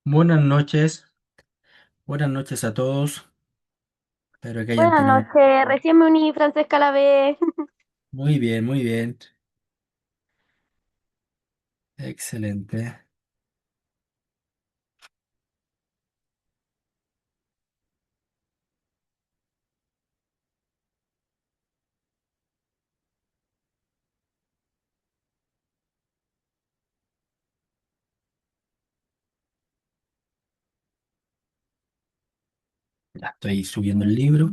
Buenas noches a todos. Espero que hayan Buenas tenido noches, recién me uní, Francesca la vez. muy bien, muy bien. Excelente. Ya estoy subiendo el libro.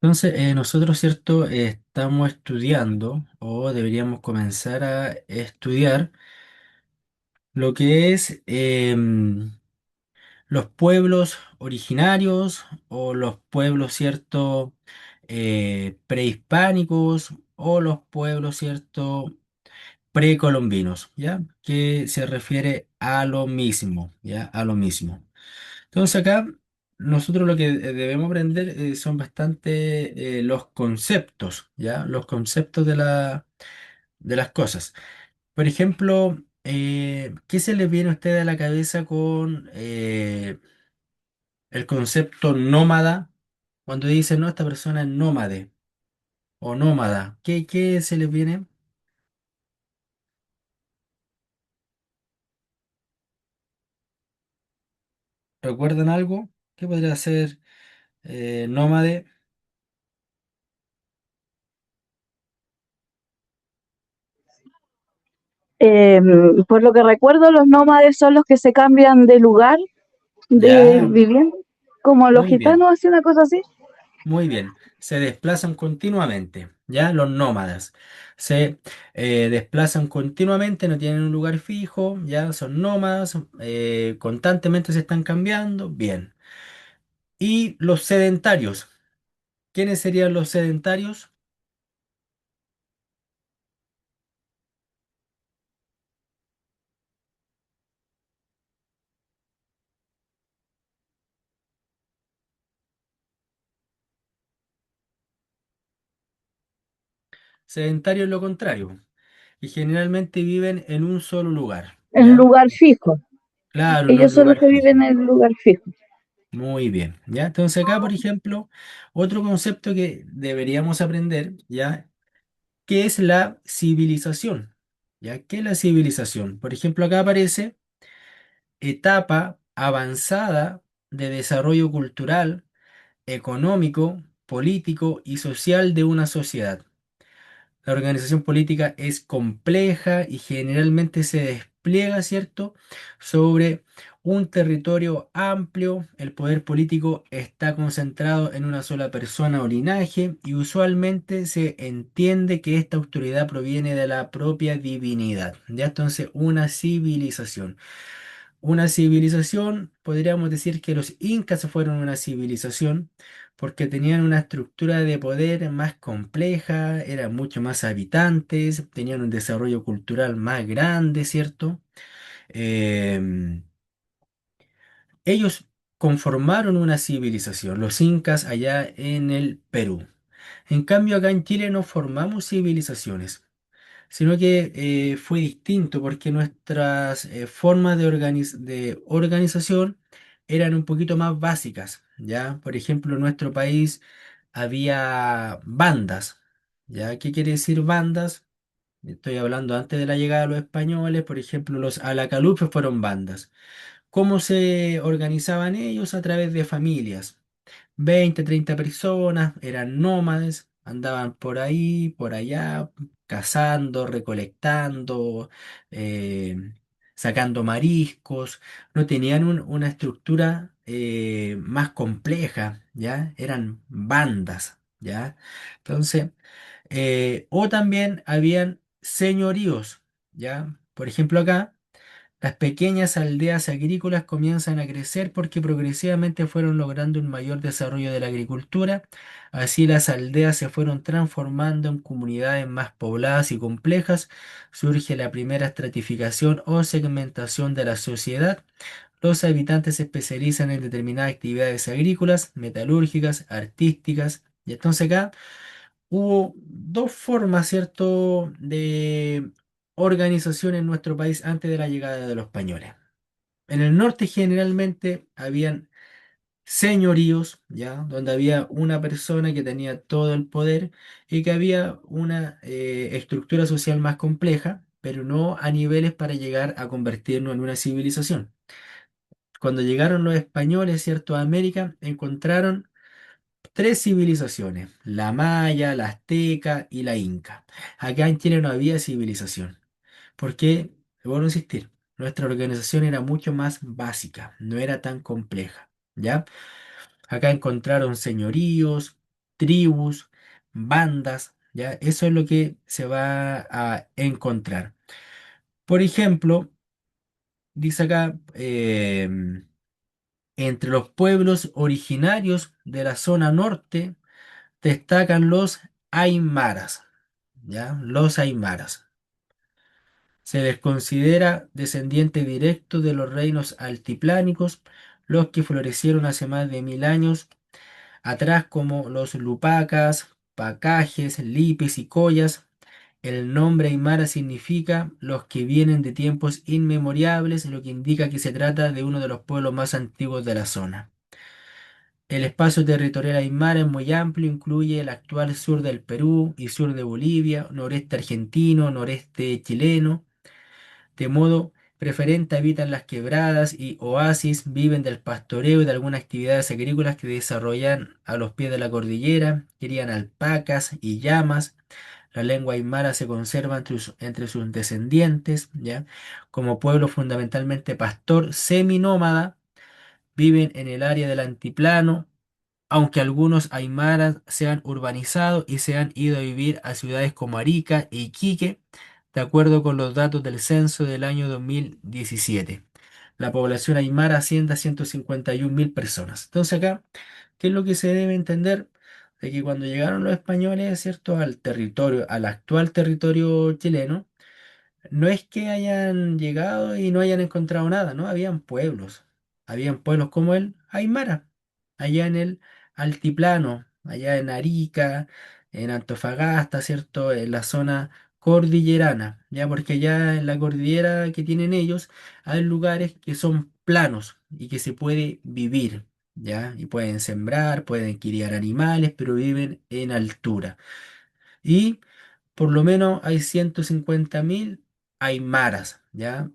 Entonces, nosotros, ¿cierto? Estamos estudiando o deberíamos comenzar a estudiar lo que es los pueblos originarios o los pueblos, ¿cierto? Prehispánicos o los pueblos, ¿cierto? Precolombinos, ¿ya? Que se refiere a lo mismo, ¿ya? A lo mismo. Entonces acá nosotros lo que debemos aprender son bastante los conceptos, ¿ya? Los conceptos de las cosas. Por ejemplo, ¿qué se les viene a usted a la cabeza con el concepto nómada? Cuando dicen, no, esta persona es nómade o nómada, ¿qué se les viene? ¿Recuerdan algo? ¿Qué podría ser nómade? Eh, por lo que recuerdo, los nómades son los que se cambian de lugar, de Ya, vivienda, como los muy bien, gitanos, así una cosa así. muy bien. Se desplazan continuamente, ¿ya? Los nómadas. Se desplazan continuamente, no tienen un lugar fijo, ¿ya? Son nómadas, constantemente se están cambiando, bien. Y los sedentarios. ¿Quiénes serían los sedentarios? Sedentarios es lo contrario. Y generalmente viven en un solo lugar, En ¿ya? lugar fijo. Claro, en un Ellos son los lugar que fijo. viven en el lugar fijo. Muy bien, ¿ya? Entonces acá, por ejemplo, otro concepto que deberíamos aprender, ¿ya? ¿Qué es la civilización? ¿Ya? ¿Qué es la civilización? Por ejemplo, acá aparece etapa avanzada de desarrollo cultural, económico, político y social de una sociedad. La organización política es compleja y generalmente se despliega, ¿cierto?, sobre un territorio amplio. El poder político está concentrado en una sola persona o linaje y usualmente se entiende que esta autoridad proviene de la propia divinidad. Ya entonces, una civilización. Una civilización, podríamos decir que los incas fueron una civilización porque tenían una estructura de poder más compleja, eran mucho más habitantes, tenían un desarrollo cultural más grande, ¿cierto? Em, Ellos conformaron una civilización, los incas allá en el Perú. En cambio, acá en Chile no formamos civilizaciones, sino que fue distinto porque nuestras formas de organización eran un poquito más básicas, ¿ya? Por ejemplo, en nuestro país había bandas, ¿ya? ¿Qué quiere decir bandas? Estoy hablando antes de la llegada de los españoles, por ejemplo, los Alacalufes fueron bandas. ¿Cómo se organizaban ellos? A través de familias. 20, 30 personas, eran nómades, andaban por ahí, por allá, cazando, recolectando, eh, sacando mariscos, no tenían una estructura más compleja, ¿ya? Eran bandas, ¿ya? Entonces, o también habían señoríos, ¿ya? Por ejemplo, acá. Las pequeñas aldeas agrícolas comienzan a crecer porque progresivamente fueron logrando un mayor desarrollo de la agricultura. Así las aldeas se fueron transformando en comunidades más pobladas y complejas. Surge la primera estratificación o segmentación de la sociedad. Los habitantes se especializan en determinadas actividades agrícolas, metalúrgicas, artísticas. Y entonces acá hubo dos formas, ¿cierto?, de organización en nuestro país antes de la llegada de los españoles. En el norte generalmente habían señoríos, ¿ya? Donde había una persona que tenía todo el poder y que había una estructura social más compleja, pero no a niveles para llegar a convertirnos en una civilización. Cuando llegaron los españoles, ¿cierto?, a América, encontraron tres civilizaciones: la maya, la azteca y la inca. Acá en Chile no había civilización. Porque, vuelvo a insistir, nuestra organización era mucho más básica, no era tan compleja, ¿ya? Acá encontraron señoríos, tribus, bandas, ¿ya? Eso es lo que se va a encontrar. Por ejemplo, dice acá, entre los pueblos originarios de la zona norte destacan los aymaras, ¿ya? Los aymaras. Se les considera descendiente directo de los reinos altiplánicos, los que florecieron hace más de 1000 años atrás, como los lupacas, pacajes, lipes y collas. El nombre aymara significa los que vienen de tiempos inmemorables, lo que indica que se trata de uno de los pueblos más antiguos de la zona. El espacio territorial aymara es muy amplio, incluye el actual sur del Perú y sur de Bolivia, noreste argentino, noreste chileno. De modo preferente habitan las quebradas y oasis, viven del pastoreo y de algunas actividades agrícolas que desarrollan a los pies de la cordillera, crían alpacas y llamas. La lengua aymara se conserva entre sus descendientes, ¿ya? Como pueblo fundamentalmente pastor seminómada, viven en el área del antiplano, aunque algunos aymaras se han urbanizado y se han ido a vivir a ciudades como Arica e Iquique, de acuerdo con los datos del censo del año 2017. La población aymara asciende a 151.000 personas. Entonces acá, ¿qué es lo que se debe entender? De que cuando llegaron los españoles, ¿cierto?, al territorio, al actual territorio chileno, no es que hayan llegado y no hayan encontrado nada, ¿no? Habían pueblos como el Aymara, allá en el altiplano, allá en Arica, en Antofagasta, ¿cierto? En la zona cordillerana, ya porque allá en la cordillera que tienen ellos hay lugares que son planos y que se puede vivir, ¿ya? Y pueden sembrar, pueden criar animales, pero viven en altura. Y por lo menos hay 150.000 aymaras, ¿ya?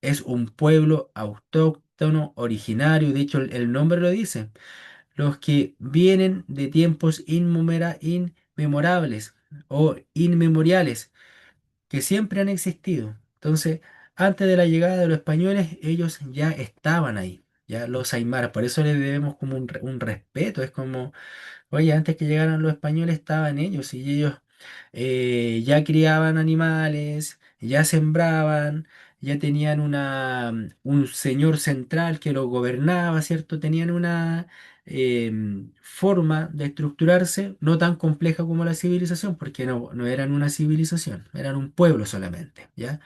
Es un pueblo autóctono, originario, de hecho el nombre lo dice, los que vienen de tiempos inmemorables o inmemoriales, que siempre han existido. Entonces, antes de la llegada de los españoles, ellos ya estaban ahí, ya los aymaras, por eso les debemos como un respeto, es como... Oye, antes que llegaran los españoles estaban ellos y ellos ya criaban animales, ya sembraban, ya tenían un señor central que los gobernaba, ¿cierto? Tenían una forma de estructurarse no tan compleja como la civilización, porque no eran una civilización, eran un pueblo solamente, ¿ya?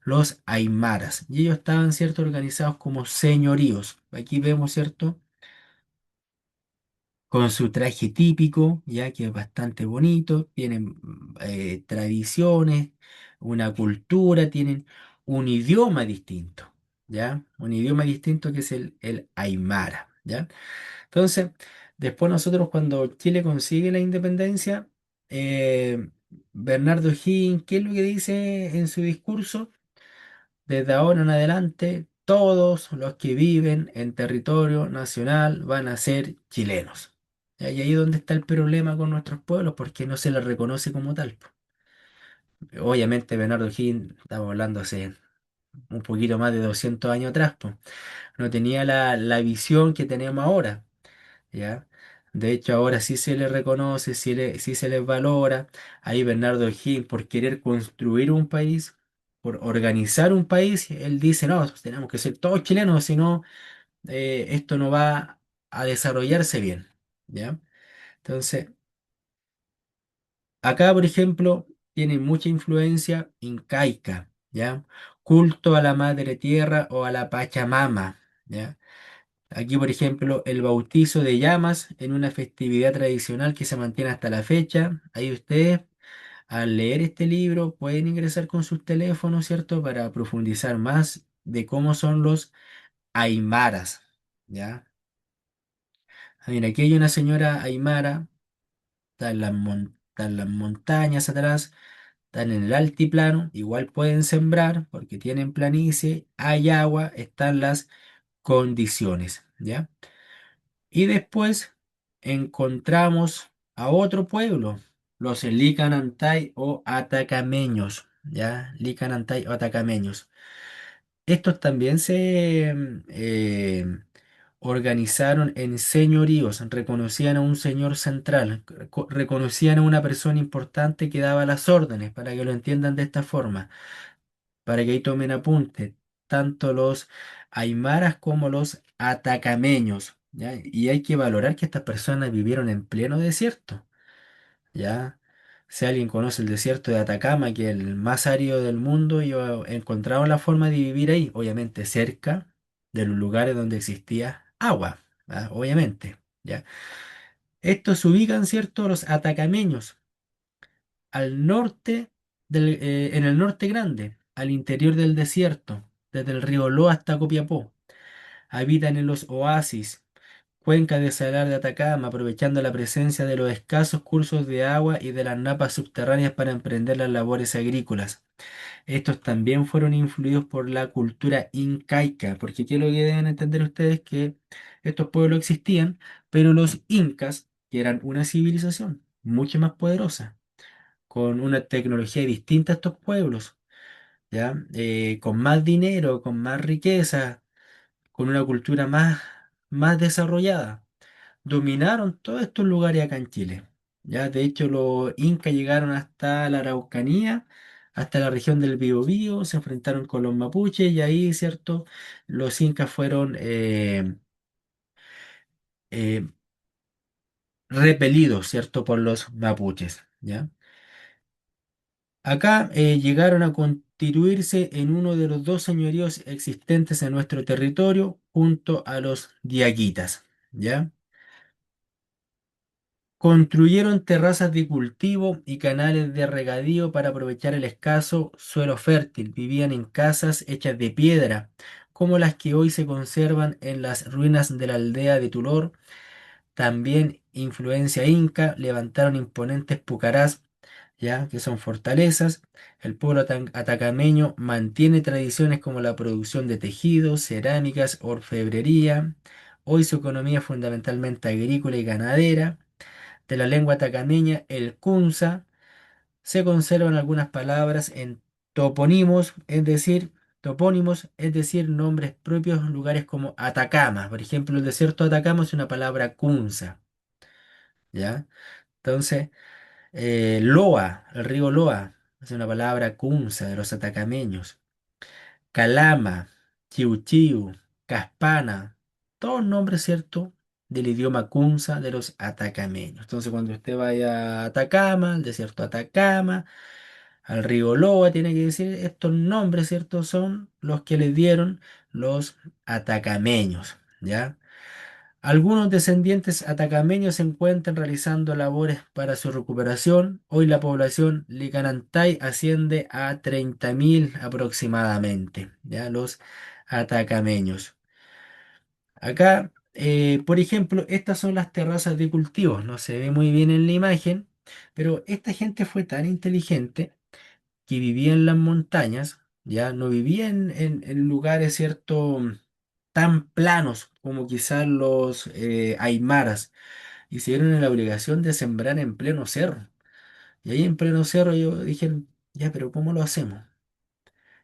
Los aymaras. Y ellos estaban, ¿cierto?, organizados como señoríos. Aquí vemos, ¿cierto?, con su traje típico, ya que es bastante bonito, tienen tradiciones, una cultura, tienen un idioma distinto, ¿ya? Un idioma distinto que es el Aymara, ¿ya? Entonces, después nosotros cuando Chile consigue la independencia, eh, Bernardo O'Higgins, ¿qué es lo que dice en su discurso? Desde ahora en adelante, todos los que viven en territorio nacional van a ser chilenos. Y ahí es donde está el problema con nuestros pueblos, porque no se les reconoce como tal, po. Obviamente, Bernardo Higgins, estamos hablando hace un poquito más de 200 años atrás, po. No tenía la visión que tenemos ahora, ¿ya? De hecho, ahora sí se les reconoce, sí se les valora. Ahí Bernardo O'Higgins, por querer construir un país, por organizar un país, él dice, no, tenemos que ser todos chilenos, si no, esto no va a desarrollarse bien, ¿ya? Entonces, acá, por ejemplo, tiene mucha influencia incaica, ¿ya? Culto a la madre tierra o a la Pachamama, ¿ya? Aquí, por ejemplo, el bautizo de llamas en una festividad tradicional que se mantiene hasta la fecha. Ahí ustedes, al leer este libro, pueden ingresar con sus teléfonos, ¿cierto? Para profundizar más de cómo son los aymaras, ¿ya? Ah, mira, aquí hay una señora aymara, están las montañas atrás, están en el altiplano, igual pueden sembrar porque tienen planicie, hay agua, están las condiciones, ¿ya? Y después encontramos a otro pueblo, los Licanantay o atacameños, ¿ya? Licanantay o atacameños. Estos también se organizaron en señoríos, reconocían a un señor central, reconocían a una persona importante que daba las órdenes, para que lo entiendan de esta forma, para que ahí tomen apunte, tanto los aymaras como los atacameños, ¿ya? Y hay que valorar que estas personas vivieron en pleno desierto, ¿ya? Si alguien conoce el desierto de Atacama, que es el más árido del mundo, ellos encontraron la forma de vivir ahí, obviamente cerca de los lugares donde existía agua, ¿ah? Obviamente, ¿ya? Estos se ubican, ¿cierto? Los atacameños al norte en el norte grande, al interior del desierto, desde el río Loa hasta Copiapó. Habitan en los oasis, cuenca de Salar de Atacama, aprovechando la presencia de los escasos cursos de agua y de las napas subterráneas para emprender las labores agrícolas. Estos también fueron influidos por la cultura incaica, porque aquí lo que deben entender ustedes que estos pueblos existían, pero los incas, que eran una civilización mucho más poderosa, con una tecnología distinta a estos pueblos, ¿ya? Con más dinero, con más riqueza, con una cultura más desarrollada. Dominaron todos estos lugares acá en Chile. ¿Ya? De hecho, los incas llegaron hasta la Araucanía, hasta la región del Biobío, se enfrentaron con los mapuches y ahí, ¿cierto? Los incas fueron eh, repelidos, ¿cierto? Por los mapuches, ¿ya? Acá llegaron a constituirse en uno de los dos señoríos existentes en nuestro territorio junto a los diaguitas, ¿ya? Construyeron terrazas de cultivo y canales de regadío para aprovechar el escaso suelo fértil. Vivían en casas hechas de piedra, como las que hoy se conservan en las ruinas de la aldea de Tulor. También influencia inca, levantaron imponentes pucarás, ya que son fortalezas. El pueblo atacameño mantiene tradiciones como la producción de tejidos, cerámicas, orfebrería. Hoy su economía es fundamentalmente agrícola y ganadera. De la lengua atacameña, el kunza, se conservan algunas palabras en toponimos, es decir, nombres propios de lugares como Atacama. Por ejemplo, el desierto de Atacama es una palabra kunza, ¿ya? Entonces, Loa, el río Loa, es una palabra kunza de los atacameños. Calama, Chiu Chiu, Caspana, todos nombres, ¿cierto? Del idioma kunza de los atacameños. Entonces, cuando usted vaya a Atacama, al desierto de Atacama, al río Loa, tiene que decir estos nombres, ¿cierto? Son los que le dieron los atacameños, ¿ya? Algunos descendientes atacameños se encuentran realizando labores para su recuperación. Hoy la población licanantay asciende a 30.000 aproximadamente, ¿ya? Los atacameños. Acá, por ejemplo, estas son las terrazas de cultivos. No se ve muy bien en la imagen, pero esta gente fue tan inteligente que vivía en las montañas, ya no vivía en lugares, ¿cierto? Tan planos como quizás los aymaras, y se vieron en la obligación de sembrar en pleno cerro. Y ahí en pleno cerro yo dije, ya, pero ¿cómo lo hacemos?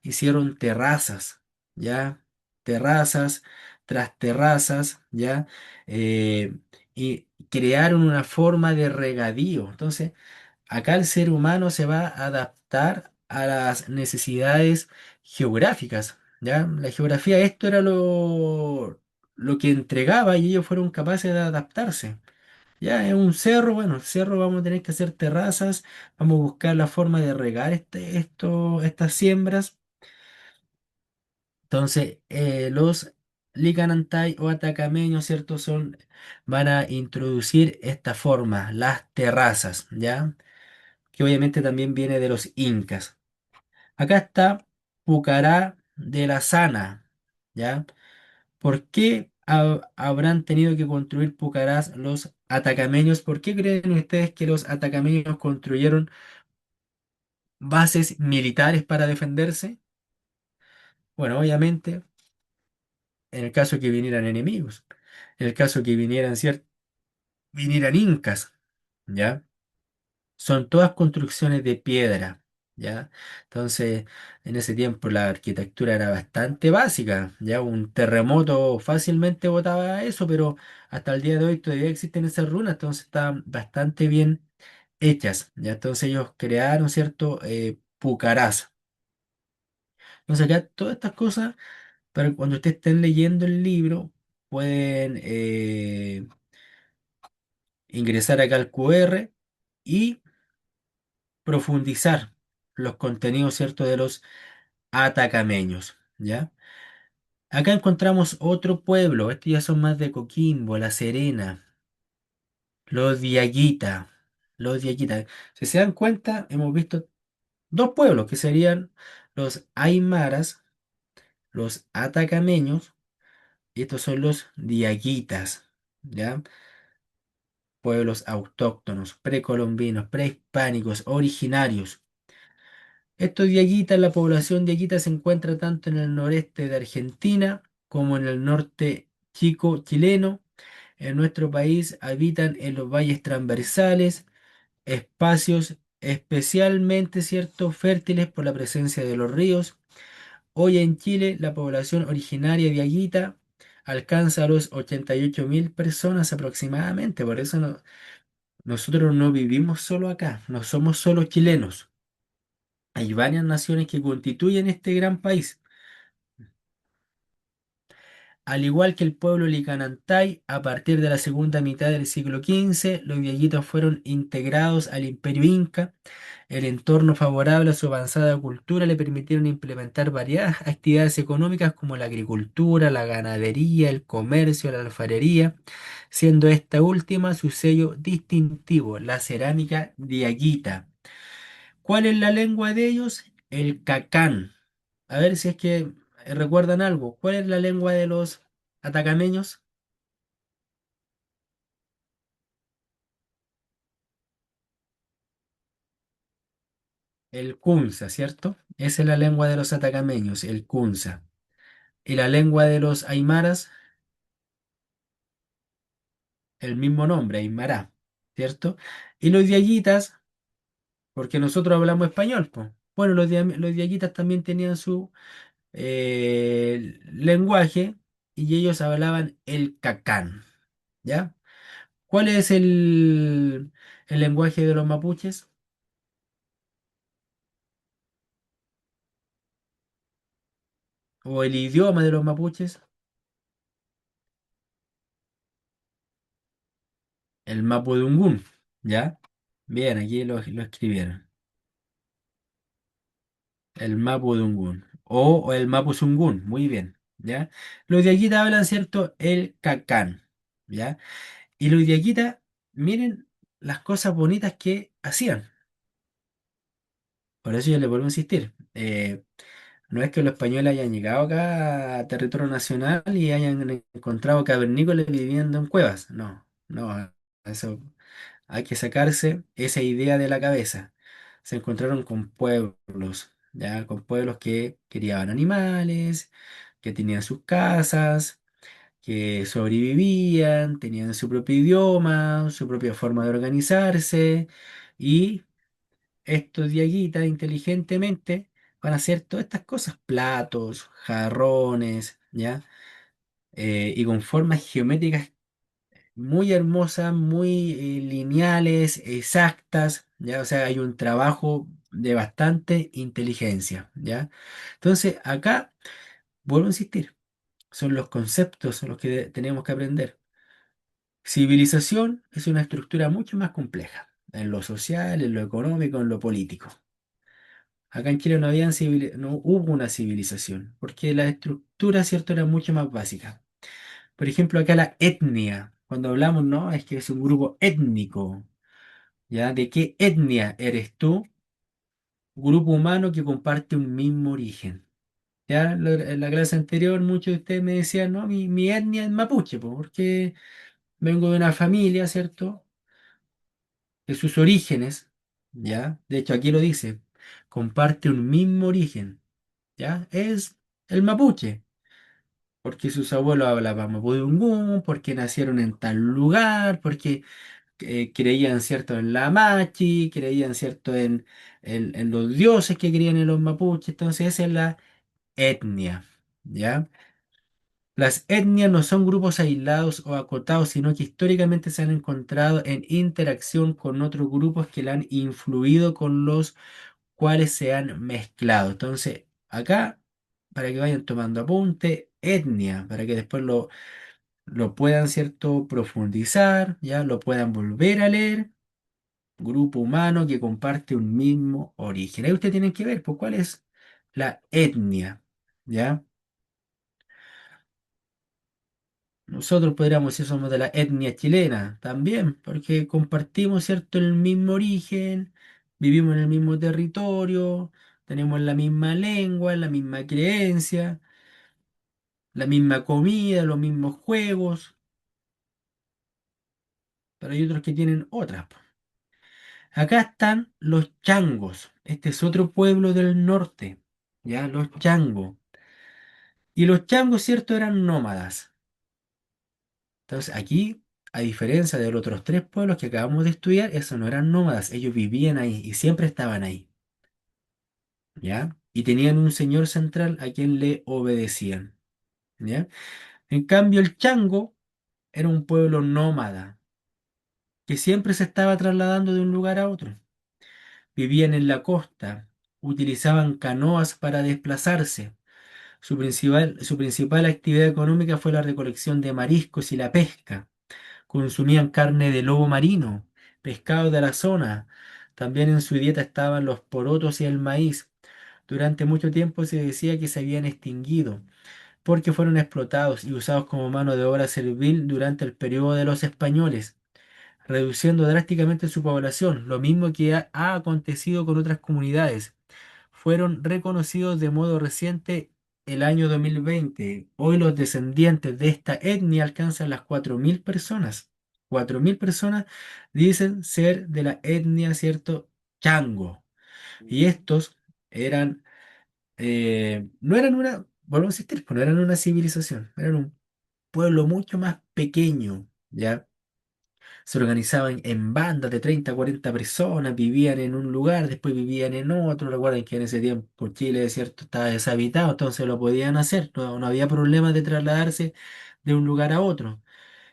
hicieron terrazas, ¿ya? Terrazas tras terrazas, ¿ya? Eh, y crearon una forma de regadío. Entonces, acá el ser humano se va a adaptar a las necesidades geográficas, ¿ya? La geografía, esto era lo que entregaba y ellos fueron capaces de adaptarse. Ya es un cerro, bueno, el cerro vamos a tener que hacer terrazas, vamos a buscar la forma de regar estas siembras. Entonces, los Licanantay o atacameños, ¿cierto? Van a introducir esta forma, las terrazas, ¿ya? Que obviamente también viene de los incas. Acá está Pucará de la Sana, ¿ya? ¿Por qué habrán tenido que construir pucarás los atacameños? ¿Por qué creen ustedes que los atacameños construyeron bases militares para defenderse? Bueno, obviamente, en el caso que vinieran enemigos, en el caso que vinieran incas, ¿ya? Son todas construcciones de piedra, ¿ya? Entonces, en ese tiempo la arquitectura era bastante básica, ¿ya? Un terremoto fácilmente botaba eso, pero hasta el día de hoy todavía existen esas runas, entonces están bastante bien hechas, ¿ya? Entonces ellos crearon, ¿cierto? Pucarás. Entonces acá todas estas cosas, para cuando ustedes estén leyendo el libro, pueden ingresar acá al QR y profundizar los contenidos, ¿cierto? De los atacameños, ¿ya? Acá encontramos otro pueblo, estos ya son más de Coquimbo, La Serena, los Diaguita, los Diaguita. Si se dan cuenta, hemos visto dos pueblos que serían los Aymaras, los atacameños, y estos son los Diaguitas, ¿ya? Pueblos autóctonos, precolombinos, prehispánicos, originarios. Estos diaguitas, la población diaguita se encuentra tanto en el noreste de Argentina como en el norte chico chileno. En nuestro país habitan en los valles transversales, espacios especialmente, ¿cierto?, fértiles por la presencia de los ríos. Hoy en Chile la población originaria diaguita alcanza a los 88.000 personas aproximadamente. Por eso nosotros no vivimos solo acá, no somos solo chilenos. Hay varias naciones que constituyen este gran país. Al igual que el pueblo licanantay, a partir de la segunda mitad del siglo XV, los diaguitas fueron integrados al imperio inca. El entorno favorable a su avanzada cultura le permitieron implementar variadas actividades económicas como la agricultura, la ganadería, el comercio, la alfarería, siendo esta última su sello distintivo, la cerámica diaguita. ¿Cuál es la lengua de ellos? El cacán. A ver si es que recuerdan algo. ¿Cuál es la lengua de los atacameños? El kunza, ¿cierto? Esa es la lengua de los atacameños, el kunza. Y la lengua de los aymaras, el mismo nombre, aymara, ¿cierto? Y los diaguitas, porque nosotros hablamos español, pues. Bueno, los diaguitas también tenían su lenguaje y ellos hablaban el cacán, ¿ya? ¿Cuál es el lenguaje de los mapuches? ¿O el idioma de los mapuches? El mapudungún, ¿ya? Bien, aquí lo escribieron. El mapudungún. O el mapuzungún, muy bien, ¿ya? Los diaguitas hablan, ¿cierto? El cacán, ¿ya? Y los diaguitas, miren las cosas bonitas que hacían. Por eso yo le vuelvo a insistir. No es que los españoles hayan llegado acá a territorio nacional y hayan encontrado cavernícolas viviendo en cuevas. No, no, eso hay que sacarse esa idea de la cabeza. Se encontraron con pueblos, ya, con pueblos que criaban animales, que tenían sus casas, que sobrevivían, tenían su propio idioma, su propia forma de organizarse y estos diaguitas inteligentemente van a hacer todas estas cosas, platos, jarrones, ¿ya? Y con formas geométricas muy hermosas, muy lineales, exactas, ¿ya? O sea, hay un trabajo de bastante inteligencia, ¿ya? Entonces, acá, vuelvo a insistir, son los conceptos los que tenemos que aprender. Civilización es una estructura mucho más compleja, en lo social, en lo económico, en lo político. Acá en Chile no hubo una civilización, porque la estructura, ¿cierto?, era mucho más básica. Por ejemplo, acá la etnia, cuando hablamos, no, es que es un grupo étnico, ¿ya? ¿De qué etnia eres tú? Grupo humano que comparte un mismo origen. Ya en la clase anterior muchos de ustedes me decían, no, mi etnia es mapuche, po, porque vengo de una familia, ¿cierto? De sus orígenes, ¿ya? De hecho, aquí lo dice, comparte un mismo origen, ¿ya? Es el mapuche, porque sus abuelos hablaban mapudungún, porque nacieron en tal lugar, porque creían, ¿cierto?, en la machi, creían, ¿cierto?, en los dioses que creían en los mapuches. Entonces, esa es la etnia, ¿ya? Las etnias no son grupos aislados o acotados, sino que históricamente se han encontrado en interacción con otros grupos que la han influido, con los cuales se han mezclado. Entonces, acá, para que vayan tomando apunte, etnia, para que después lo puedan, ¿cierto?, profundizar, ya lo puedan volver a leer. Grupo humano que comparte un mismo origen. Ahí ustedes tienen que ver, pues, cuál es la etnia, ¿ya? Nosotros podríamos decir somos de la etnia chilena también, porque compartimos, ¿cierto?, el mismo origen, vivimos en el mismo territorio, tenemos la misma lengua, la misma creencia, la misma comida, los mismos juegos, pero hay otros que tienen otras, po. Acá están los changos. Este es otro pueblo del norte, ¿ya? Los changos. Y los changos, ¿cierto?, eran nómadas. Entonces, aquí, a diferencia de los otros tres pueblos que acabamos de estudiar, esos no eran nómadas, ellos vivían ahí y siempre estaban ahí, ¿ya? Y tenían un señor central a quien le obedecían, ¿ya? En cambio, el chango era un pueblo nómada que siempre se estaba trasladando de un lugar a otro. Vivían en la costa, utilizaban canoas para desplazarse. Su principal actividad económica fue la recolección de mariscos y la pesca. Consumían carne de lobo marino, pescado de la zona. También en su dieta estaban los porotos y el maíz. Durante mucho tiempo se decía que se habían extinguido porque fueron explotados y usados como mano de obra servil durante el periodo de los españoles, reduciendo drásticamente su población, lo mismo que ha acontecido con otras comunidades. Fueron reconocidos de modo reciente el año 2020. Hoy los descendientes de esta etnia alcanzan las 4.000 personas. 4.000 personas dicen ser de la etnia, ¿cierto?, chango. Y estos eran, no eran una, vuelvo a insistir, pues no eran una civilización, eran un pueblo mucho más pequeño, ¿ya? Se organizaban en bandas de 30 a 40 personas, vivían en un lugar, después vivían en otro. Recuerden que en ese tiempo Chile, ¿cierto?, estaba deshabitado, entonces lo podían hacer, no había problema de trasladarse de un lugar a otro.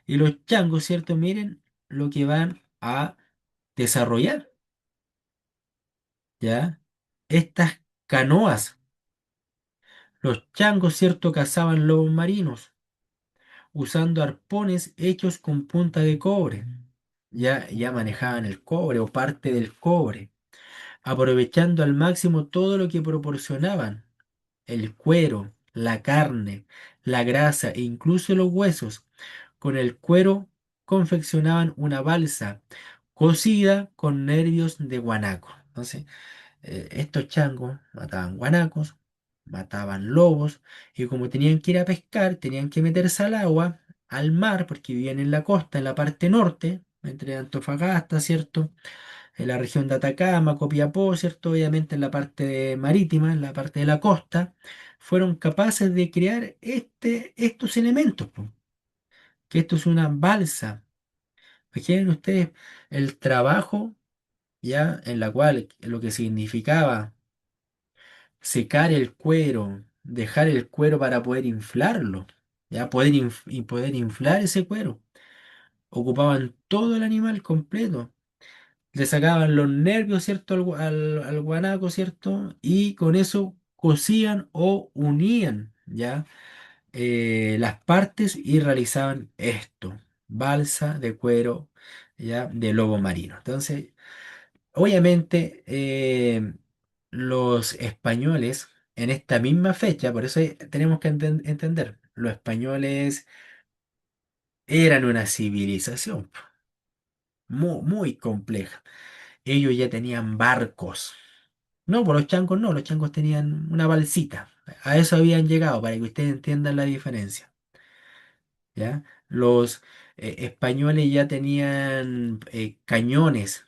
Y los changos, ¿cierto? Miren lo que van a desarrollar, ¿ya? Estas canoas. Los changos, ¿cierto?, cazaban lobos marinos usando arpones hechos con punta de cobre. Ya manejaban el cobre o parte del cobre, aprovechando al máximo todo lo que proporcionaban, el cuero, la carne, la grasa e incluso los huesos. Con el cuero confeccionaban una balsa cocida con nervios de guanaco. Entonces, estos changos mataban guanacos, mataban lobos, y como tenían que ir a pescar, tenían que meterse al agua, al mar, porque vivían en la costa, en la parte norte, entre Antofagasta, ¿cierto?, en la región de Atacama, Copiapó, ¿cierto?, obviamente en la parte marítima, en la parte de la costa, fueron capaces de crear estos elementos, po, que esto es una balsa. Imaginen ustedes el trabajo, ya, en la cual lo que significaba secar el cuero, dejar el cuero para poder inflarlo, ya y poder inflar ese cuero. Ocupaban todo el animal completo. Le sacaban los nervios, ¿cierto? Al guanaco, ¿cierto? Y con eso cosían o unían, ¿ya? Las partes y realizaban esto, balsa de cuero, ¿ya? De lobo marino. Entonces, obviamente, los españoles en esta misma fecha, por eso tenemos que entender, los españoles eran una civilización muy, muy compleja. Ellos ya tenían barcos. No, por los chancos no, los chancos tenían una balsita. A eso habían llegado, para que ustedes entiendan la diferencia. ¿Ya? Los españoles ya tenían cañones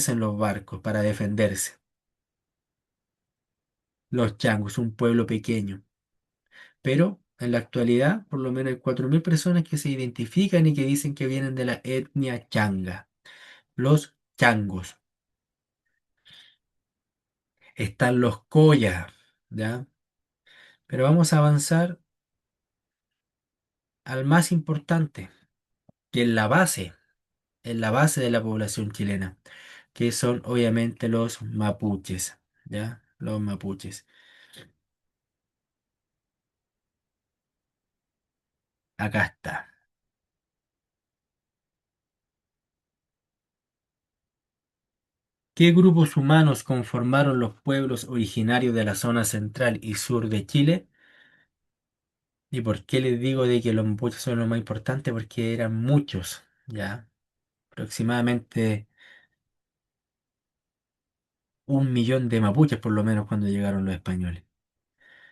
en los barcos para defenderse. Los changos, un pueblo pequeño. Pero en la actualidad, por lo menos hay 4.000 personas que se identifican y que dicen que vienen de la etnia changa. Los changos. Están los coya, ¿ya? Pero vamos a avanzar al más importante, que es la base de la población chilena, que son obviamente los mapuches, ¿ya? Los mapuches. Acá está. ¿Qué grupos humanos conformaron los pueblos originarios de la zona central y sur de Chile? ¿Y por qué les digo de que los mapuches son los más importantes? Porque eran muchos, ¿ya? Aproximadamente 1 millón de mapuches por lo menos cuando llegaron los españoles.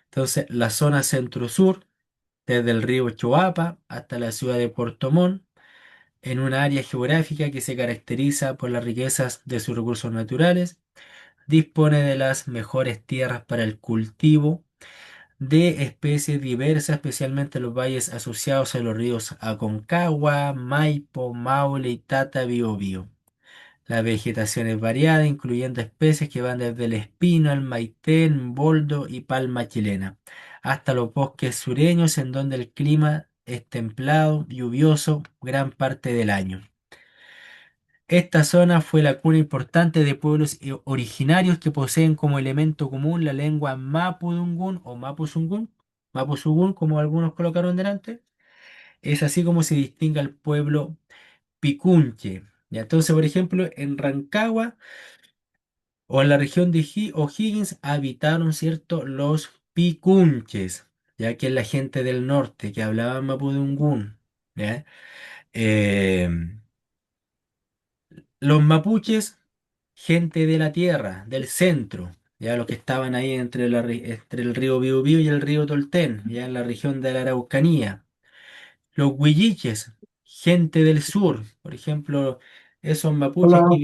Entonces, la zona centro-sur, desde el río Choapa hasta la ciudad de Puerto Montt, en una área geográfica que se caracteriza por las riquezas de sus recursos naturales, dispone de las mejores tierras para el cultivo de especies diversas, especialmente los valles asociados a los ríos Aconcagua, Maipo, Maule, Itata, Biobío. La vegetación es variada, incluyendo especies que van desde el espino, el maitén, boldo y palma chilena, hasta los bosques sureños en donde el clima es templado, lluvioso gran parte del año. Esta zona fue la cuna importante de pueblos originarios que poseen como elemento común la lengua mapudungún o mapuzungún, mapuzungún como algunos colocaron delante. Es así como se distingue al pueblo picunche. Ya, entonces, por ejemplo, en Rancagua o en la región de O'Higgins habitaron, ¿cierto?, los picunches, ya que es la gente del norte que hablaba mapudungún. ¿Ya? Eh, los mapuches, gente de la tierra, del centro, ya los que estaban ahí entre el río Biobío y el río Tolten, ya en la región de la Araucanía. Los huilliches, gente del sur, por ejemplo, esos mapuches Hola.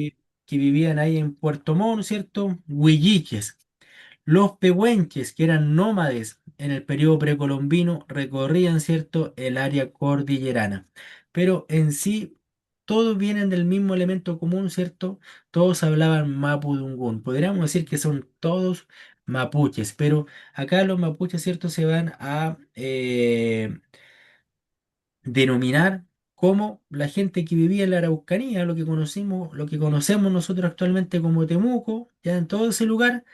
que vivían ahí en Puerto Montt, ¿cierto? Huilliches. Los pehuenches, que eran nómades en el periodo precolombino, recorrían, ¿cierto?, el área cordillerana. Pero en sí, todos vienen del mismo elemento común, ¿cierto? Todos hablaban mapudungún. Podríamos decir que son todos mapuches, pero acá los mapuches, ¿cierto?, se van a denominar como la gente que vivía en la Araucanía, lo que conocemos nosotros actualmente como Temuco, ya en todo ese lugar.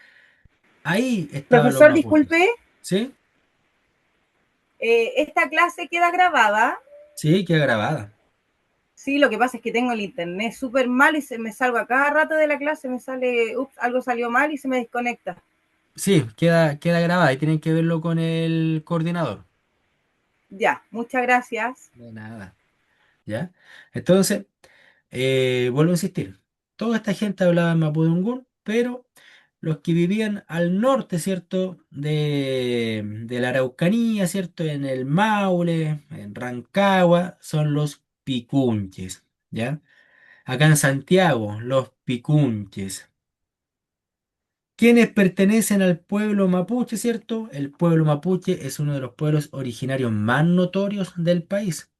Ahí estaban los Profesor, mapuches. disculpe, ¿Sí? esta clase queda grabada. Sí, queda grabada. Sí, lo que pasa es que tengo el internet súper mal y se me salgo a cada rato de la clase, me sale, ups, algo salió mal y se me desconecta. Sí, queda grabada y tienen que verlo con el coordinador. Ya, muchas gracias. De nada. ¿Ya? Entonces, vuelvo a insistir. Toda esta gente hablaba mapudungún, pero los que vivían al norte, ¿cierto? De la Araucanía, ¿cierto? En el Maule, en Rancagua, son los picunches. ¿Ya? Acá en Santiago, los picunches. Quienes pertenecen al pueblo mapuche, ¿cierto? El pueblo mapuche es uno de los pueblos originarios más notorios del país,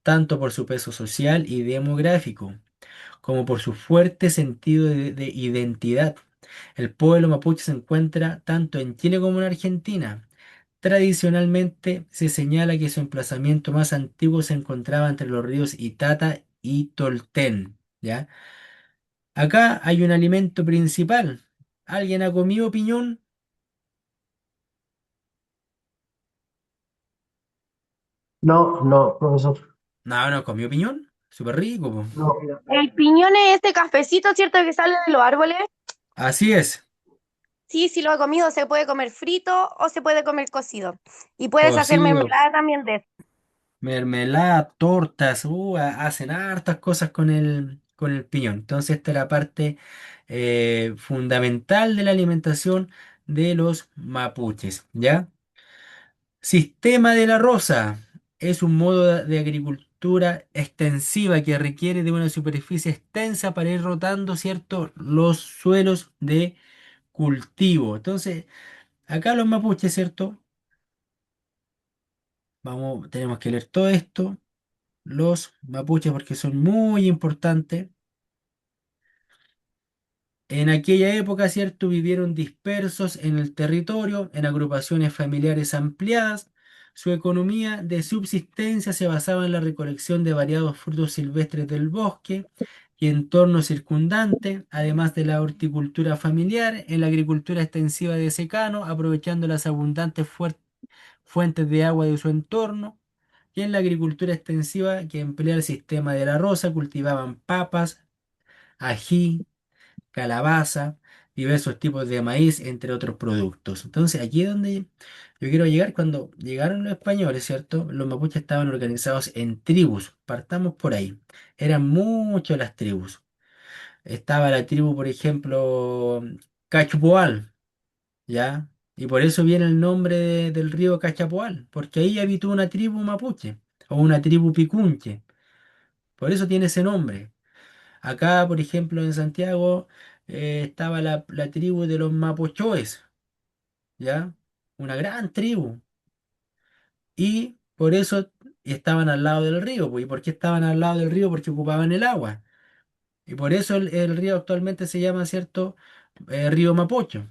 tanto por su peso social y demográfico, como por su fuerte sentido de identidad. El pueblo mapuche se encuentra tanto en Chile como en Argentina. Tradicionalmente se señala que su emplazamiento más antiguo se encontraba entre los ríos Itata y Tolten, ¿ya? Acá hay un alimento principal. ¿Alguien ha comido piñón? No, no, profesor. No, no comió piñón. Súper rico, po. No. El piñón es este cafecito, ¿cierto? Que sale de los árboles. Así es. Sí, sí lo he comido. Se puede comer frito o se puede comer cocido. Y puedes hacer Cocido, mermelada también de eso. mermelada, tortas, hacen hartas cosas con el piñón. Entonces, esta es la parte fundamental de la alimentación de los mapuches, ¿ya? Sistema de la roza es un modo de agricultura extensiva que requiere de una superficie extensa para ir rotando, ¿cierto?, los suelos de cultivo. Entonces, acá los mapuches, ¿cierto? Tenemos que leer todo esto. Los mapuches porque son muy importantes. En aquella época, ¿cierto? Vivieron dispersos en el territorio, en agrupaciones familiares ampliadas. Su economía de subsistencia se basaba en la recolección de variados frutos silvestres del bosque y entorno circundante, además de la horticultura familiar, en la agricultura extensiva de secano, aprovechando las abundantes fuentes de agua de su entorno, y en la agricultura extensiva que emplea el sistema de la roza, cultivaban papas, ají, calabaza, diversos tipos de maíz, entre otros productos. Entonces, aquí es donde yo quiero llegar. Cuando llegaron los españoles, ¿cierto? Los mapuches estaban organizados en tribus. Partamos por ahí. Eran muchas las tribus. Estaba la tribu, por ejemplo, Cachupoal, ¿ya? Y por eso viene el nombre del río Cachapoal, porque ahí habitó una tribu mapuche o una tribu picunche. Por eso tiene ese nombre. Acá, por ejemplo, en Santiago estaba la tribu de los Mapochoes, ¿ya? Una gran tribu. Y por eso estaban al lado del río, pues. ¿Y por qué estaban al lado del río? Porque ocupaban el agua. Y por eso el río actualmente se llama, ¿cierto? Río Mapocho.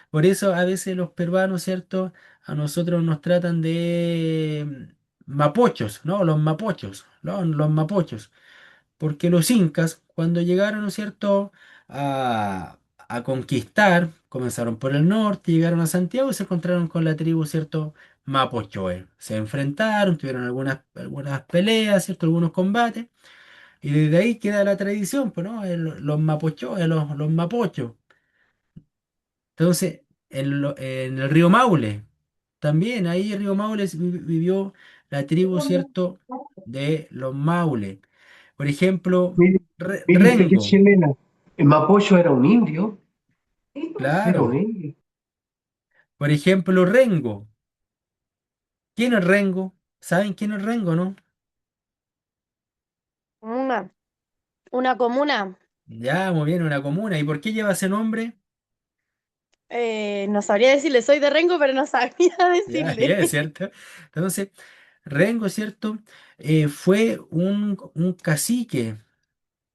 Por eso a veces los peruanos, ¿cierto? A nosotros nos tratan de mapochos, ¿no? Los mapochos, ¿no? Los mapochos. Porque los incas, cuando llegaron, ¿no es cierto?, a conquistar, comenzaron por el norte, llegaron a Santiago y se encontraron con la tribu, ¿cierto?, Mapochoe. Se enfrentaron, tuvieron algunas peleas, ¿cierto?, algunos combates, y desde ahí queda la tradición, pues, ¿no? Los Mapochoe, los Mapochos. Entonces, en el río Maule, también ahí en el río Maule vivió la tribu, ¿cierto?, de los Maule. Por ejemplo, Mire, mire usted qué Rengo, chilena. El Mapocho era un indio. Sí, era un claro. indio. Por ejemplo, Rengo. ¿Quién es Rengo? ¿Saben quién es Rengo, no? Una, una comuna. Ya, muy bien, una comuna. ¿Y por qué lleva ese nombre? No sabría decirle, soy de Rengo, pero no sabría Ya, decirle. ya, es cierto. Entonces, Rengo, ¿cierto? Fue un cacique,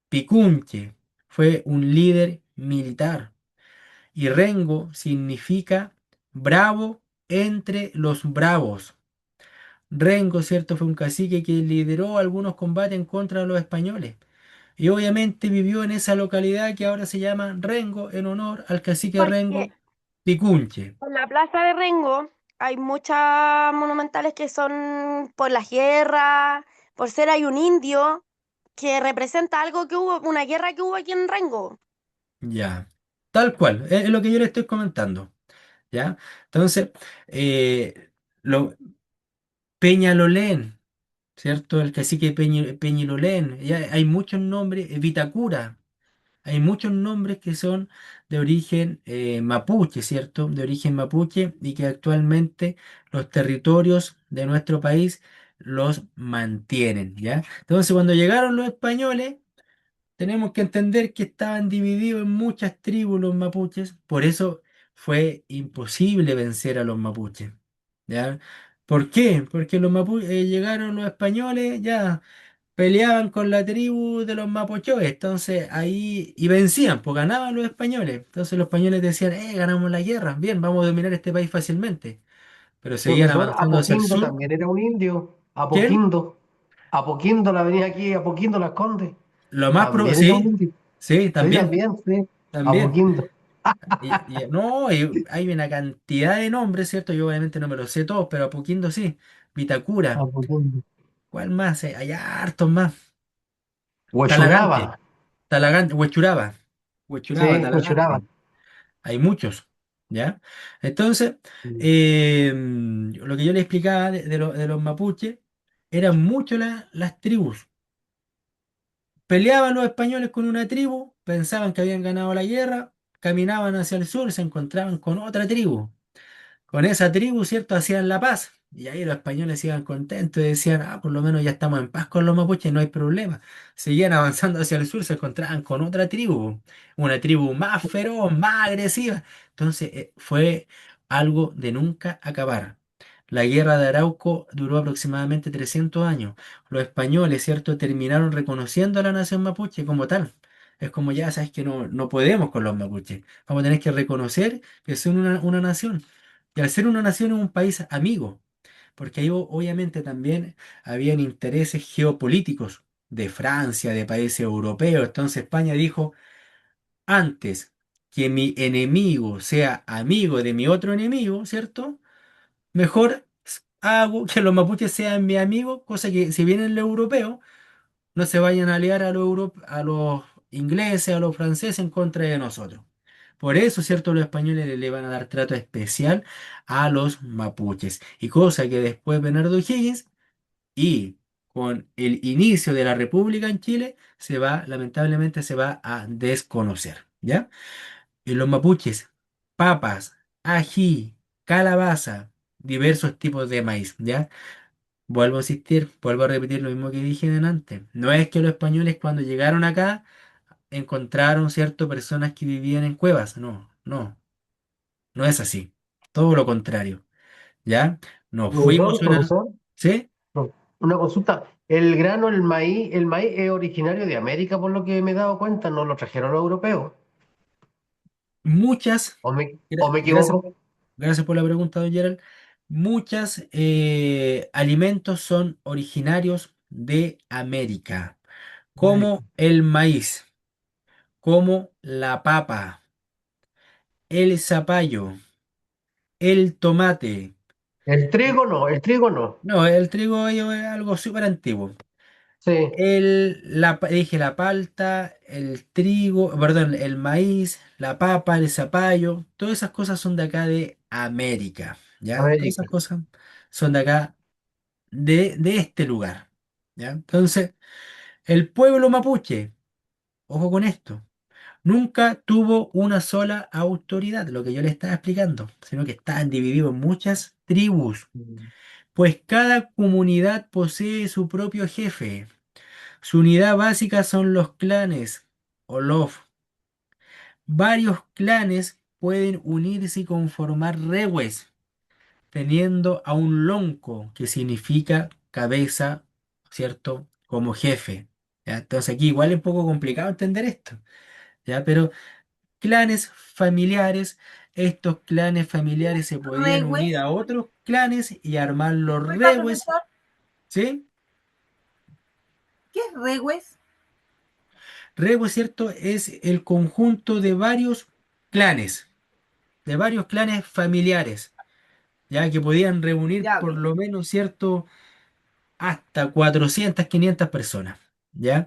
picunche, fue un líder militar. Y Rengo significa bravo entre los bravos. Rengo, ¿cierto? Fue un cacique que lideró algunos combates en contra de los españoles. Y obviamente vivió en esa localidad que ahora se llama Rengo en honor al cacique Porque Rengo Picunche. en la plaza de Rengo hay muchas monumentales que son por las guerras, por ser hay un indio que representa algo que hubo, una guerra que hubo aquí en Rengo. Ya, tal cual, es lo que yo le estoy comentando. ¿Ya? Entonces, eh, lo, Peñalolén, ¿cierto? El cacique Peñalolén, ya hay muchos nombres, Vitacura. Hay muchos nombres que son de origen mapuche, ¿cierto? De origen mapuche y que actualmente los territorios de nuestro país los mantienen, ¿ya? Entonces, cuando llegaron los españoles, tenemos que entender que estaban divididos en muchas tribus los mapuches, por eso fue imposible vencer a los mapuches, ¿ya? ¿Por qué? Porque los mapuches llegaron los españoles, ya. peleaban con la tribu de los Mapochoes, entonces ahí, y vencían, pues ganaban los españoles. Entonces los españoles decían, ganamos la guerra, bien, vamos a dominar este país fácilmente. Pero seguían Profesor, avanzando hacia el Apoquindo sur. también era un indio. ¿Quién? Apoquindo. Apoquindo, la avenida aquí, Apoquindo Las Condes. También era un Sí, indio. sí, Sí, también, también, sí. también. Apoquindo. No, y hay una cantidad de nombres, ¿cierto? Yo obviamente no me los sé todos, pero Apoquindo sí. Vitacura. Apoquindo. ¿Cuál más? Hay hartos más. Huechuraba. Talagante. Talagante, Huechuraba. Huechuraba, Sí, Huechuraba. Talagante. Hay muchos, ¿ya? Entonces, lo que yo le explicaba de los mapuches, eran mucho las tribus. Peleaban los españoles con una tribu, pensaban que habían ganado la guerra, caminaban hacia el sur, se encontraban con otra tribu. Con esa tribu, ¿cierto? Hacían la paz. Y ahí los españoles iban contentos y decían, por lo menos ya estamos en paz con los mapuches, no hay problema. Seguían avanzando hacia el sur, se encontraban con otra tribu, una tribu más feroz, más agresiva. Entonces, fue algo de nunca acabar. La guerra de Arauco duró aproximadamente 300 años. Los españoles, ¿cierto?, terminaron reconociendo a la nación mapuche como tal. Es como ya sabes que no podemos con los mapuches. Vamos a tener que reconocer que son una nación. Y al ser una nación es un país amigo, porque ahí obviamente también habían intereses geopolíticos de Francia, de países europeos. Entonces España dijo, antes que mi enemigo sea amigo de mi otro enemigo, ¿cierto? Mejor hago que los mapuches sean mi amigo, cosa que si vienen los europeos, no se vayan a aliar a los ingleses, a los franceses en contra de nosotros. Por eso, ¿cierto? Los españoles le van a dar trato especial a los mapuches. Y cosa que después Bernardo O'Higgins y con el inicio de la República en Chile, lamentablemente se va a desconocer, ¿ya? Y los mapuches, papas, ají, calabaza, diversos tipos de maíz, ¿ya? Vuelvo a insistir, vuelvo a repetir lo mismo que dije antes. No es que los españoles cuando llegaron acá encontraron, ¿cierto?, personas que vivían en cuevas. No, no, no es así. Todo lo contrario, ¿ya? Nos fuimos Profesor, una... profesor, ¿Sí? no, una consulta. El grano, el maíz es originario de América, por lo que me he dado cuenta, no lo trajeron los europeos. Muchas, O me gracias, equivoco? gracias por la pregunta, don Gerald. Muchos alimentos son originarios de América, América. como el maíz, como la papa, el zapallo, el tomate. El trigo no. No, el trigo es algo súper antiguo. Sí, Dije la palta, el trigo, perdón, el maíz, la papa, el zapallo, todas esas cosas son de acá de América, ¿ya? Todas esas América. cosas son de acá, de este lugar, ¿ya? Entonces, el pueblo mapuche, ojo con esto, nunca tuvo una sola autoridad, lo que yo le estaba explicando, sino que estaban divididos en muchas tribus, pues cada comunidad posee su propio jefe. Su unidad básica son los clanes o LOF. Varios clanes pueden unirse y conformar rehues, teniendo a un lonco, que significa cabeza, ¿cierto? Como jefe. ¿Ya? Entonces aquí igual es un poco complicado entender esto, ¿ya? Pero clanes familiares, estos clanes familiares se podían unir Rehues. a otros clanes y armar los Disculpa, rehues, profesor, ¿sí? ¿qué es rehues? Rehues, ¿cierto? Es el conjunto de varios clanes familiares, ya que podían reunir Ya, por ok. lo menos, ¿cierto?, hasta 400 500 personas, ¿ya?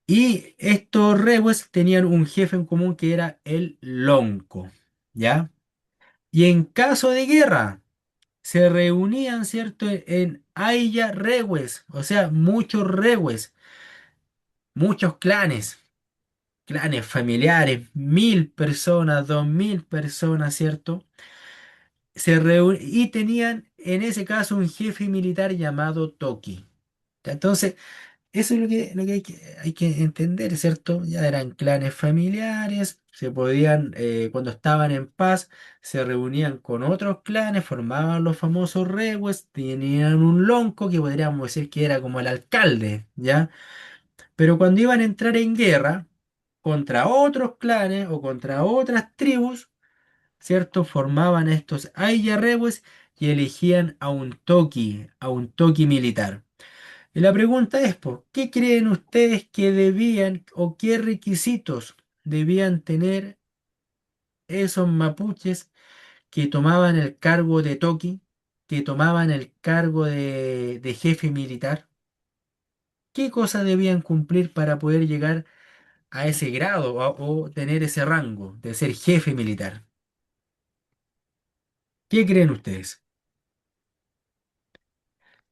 Y estos rehues tenían un jefe en común que era el lonco, ¿ya? Y en caso de guerra, se reunían, ¿cierto?, en Aya rehues, o sea, muchos rehues, muchos clanes familiares, 1000 personas, 2000 personas, ¿cierto? Y tenían en ese caso un jefe militar llamado Toki. Ya, entonces, Eso es lo que hay que entender, ¿cierto? Ya eran clanes familiares, se podían, cuando estaban en paz, se reunían con otros clanes, formaban los famosos rehues, tenían un lonco que podríamos decir que era como el alcalde, ¿ya? Pero cuando iban a entrar en guerra contra otros clanes o contra otras tribus, ¿cierto? Formaban estos Ayarrewes y elegían a un toki militar. Y la pregunta es, ¿por qué creen ustedes que debían o qué requisitos debían tener esos mapuches que tomaban el cargo de toki, que tomaban el cargo de jefe militar? ¿Qué cosas debían cumplir para poder llegar a ese grado o tener ese rango de ser jefe militar? ¿Qué creen ustedes?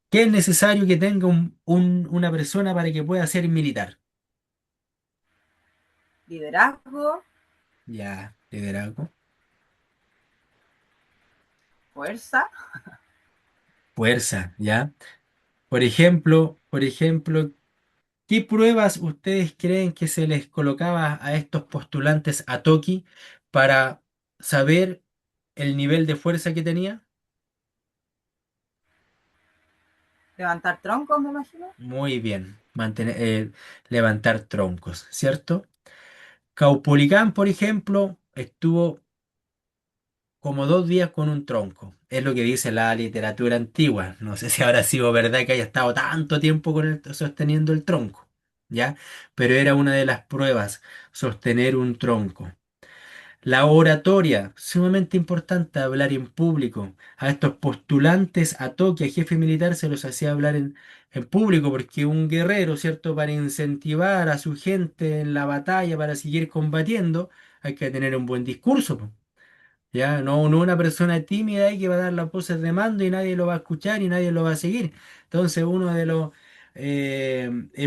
¿Qué es necesario que tenga una persona para que pueda ser militar? Liderazgo, Ya, liderazgo. fuerza. Fuerza, ¿ya? Por ejemplo, ¿qué pruebas ustedes creen que se les colocaba a estos postulantes a Toki para saber el nivel de fuerza que tenía? Levantar troncos, me imagino. Muy bien, levantar troncos, ¿cierto? Caupolicán, por ejemplo, estuvo como 2 días con un tronco. Es lo que dice la literatura antigua. No sé si habrá sido verdad que haya estado tanto tiempo sosteniendo el tronco, ¿ya? Pero era una de las pruebas, sostener un tronco. La oratoria, sumamente importante, hablar en público. A estos postulantes a toque, a jefe militar, se los hacía hablar en público, porque un guerrero, ¿cierto? Para incentivar a su gente en la batalla, para seguir combatiendo, hay que tener un buen discurso, po. Ya, no una persona tímida ahí que va a dar las voces de mando y nadie lo va a escuchar y nadie lo va a seguir. Entonces, uno de los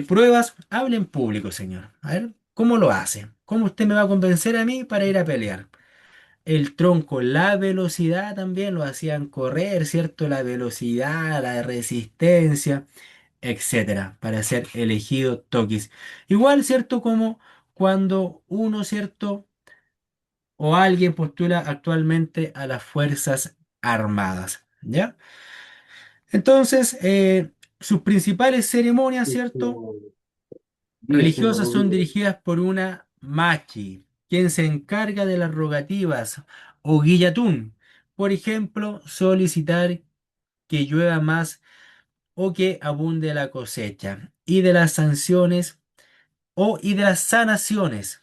pruebas, hable en público, señor. A ver, ¿cómo lo hace? ¿Cómo usted me va a convencer a mí para ir a pelear? El tronco, la velocidad también lo hacían correr, ¿cierto? La velocidad, la resistencia, etcétera, para ser elegido Tokis. Igual, ¿cierto? Como cuando uno, ¿cierto? O alguien postula actualmente a las Fuerzas Armadas, ¿ya? Entonces, sus principales ceremonias, ¿cierto? Esto, Religiosas Diego, son dirigidas por una machi, quien se encarga de las rogativas o guillatún. Por ejemplo, solicitar que llueva más o que abunde la cosecha. Y de las sanciones y de las sanaciones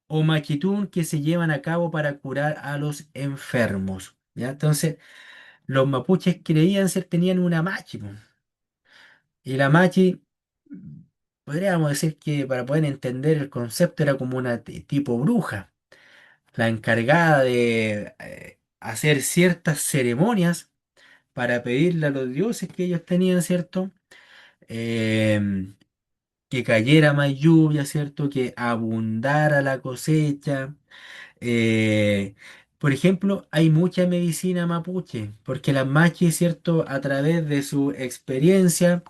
o machitún que se llevan a cabo para curar a los enfermos. ¿Ya? Entonces, los mapuches creían ser, tenían una machi, po. Y la machi, podríamos decir que para poder entender el concepto era como una tipo bruja, la encargada de hacer ciertas ceremonias para pedirle a los dioses que ellos tenían, ¿cierto? Em, que cayera más lluvia, ¿cierto? Que abundara la cosecha. Eh, por ejemplo, hay mucha medicina mapuche, porque las machis, ¿cierto? A través de su experiencia,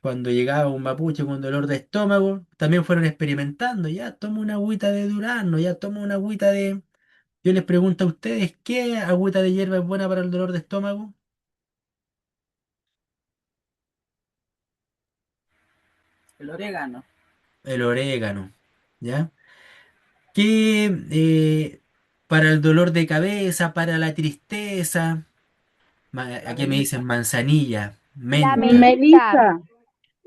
cuando llegaba un mapuche con dolor de estómago, también fueron experimentando, ya toma una agüita de durazno, ya toma una agüita de... Yo les pregunto a ustedes, ¿qué agüita de hierba es buena para el dolor de estómago? El orégano. El orégano, ¿ya? ¿Qué para el dolor de cabeza, para la tristeza? La Aquí me dicen melisa. manzanilla, La menta, melisa,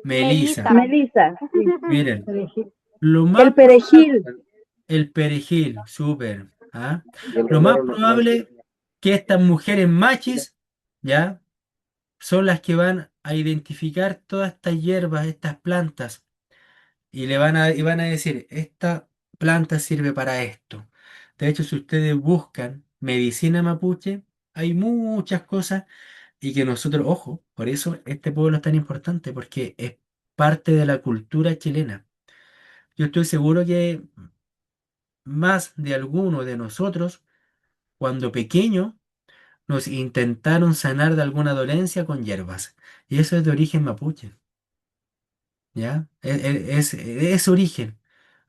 Melisa, melisa. melisa. melisa, sí. Miren, perejil, lo El más probable, perejil, el perejil, súper, ¿ah? el Lo más romero no probable que estas mujeres machis, ¿ya? Son las que van a identificar todas estas hierbas, estas plantas, y van a decir, esta planta sirve para esto. De hecho, si ustedes buscan medicina mapuche, hay muchas cosas y que nosotros, ojo, por eso este pueblo es tan importante, porque es parte de la cultura chilena. Yo estoy seguro que más de alguno de nosotros, cuando pequeño, nos intentaron sanar de alguna dolencia con hierbas. Y eso es de origen mapuche. ¿ya? Es origen.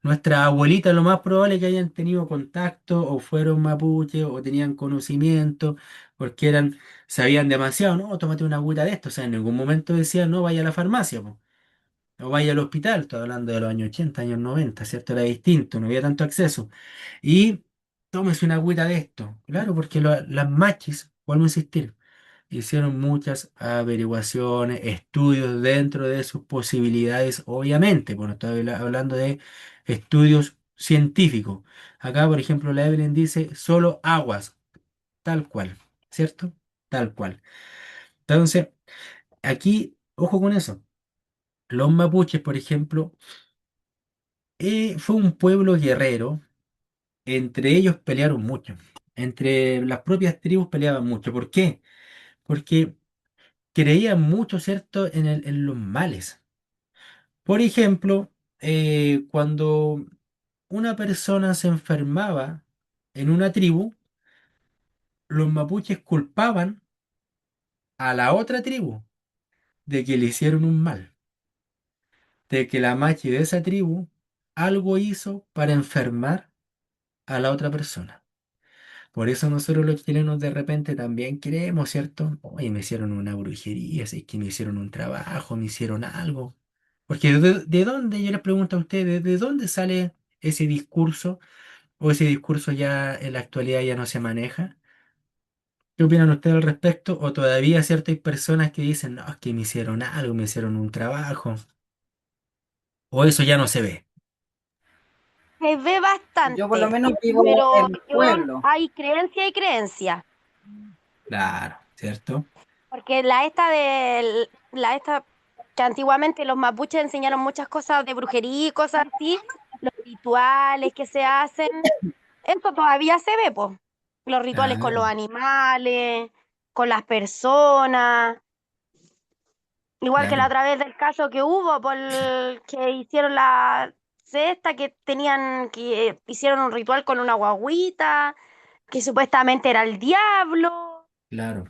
Nuestras abuelitas lo más probable es que hayan tenido contacto o fueron mapuche o tenían conocimiento porque sabían demasiado, ¿no? Tómate una agüita de esto. O sea, en ningún momento decían, no, vaya a la farmacia, po, o vaya al hospital. Estoy hablando de los años 80 años 90, ¿cierto? Era distinto, no había tanto acceso. Y tómese una agüita de esto. Claro, porque las machis, vuelvo a insistir, hicieron muchas averiguaciones, estudios dentro de sus posibilidades, obviamente, bueno, estoy hablando de estudios científicos. Acá, por ejemplo, la Evelyn dice solo aguas, tal cual, ¿cierto? Tal cual. Entonces, aquí, ojo con eso. Los mapuches, por ejemplo, fue un pueblo guerrero, entre ellos pelearon mucho, entre las propias tribus peleaban mucho. ¿Por qué? Porque creían mucho, ¿cierto?, en los males. Por ejemplo, cuando una persona se enfermaba en una tribu, los mapuches culpaban a la otra tribu de que le hicieron un mal, de que la machi de esa tribu algo hizo para enfermar a la otra persona. Por eso nosotros los chilenos de repente también creemos, ¿cierto? Oye, me hicieron una brujería, si es que me hicieron un trabajo, me hicieron algo. Porque ¿de dónde, yo les pregunto a ustedes, de dónde sale ese discurso? ¿O ese discurso ya en la actualidad ya no se maneja? ¿Qué opinan ustedes al respecto? ¿O todavía, cierto, hay personas que dicen, no, es que me hicieron algo, me hicieron un trabajo? ¿O eso ya no se ve? Se ve Yo por lo bastante, menos vivo pero en yo pueblo. hay creencia y creencia. Claro, ¿cierto? Porque la esta que antiguamente los mapuches enseñaron muchas cosas de brujería y cosas así, los rituales que se hacen, eso todavía se ve, pues. Los rituales con los Claro, animales, con las personas, igual que la claro, otra vez del caso que hubo por que hicieron la cesta, que hicieron un ritual con una guagüita, que supuestamente era el diablo. claro.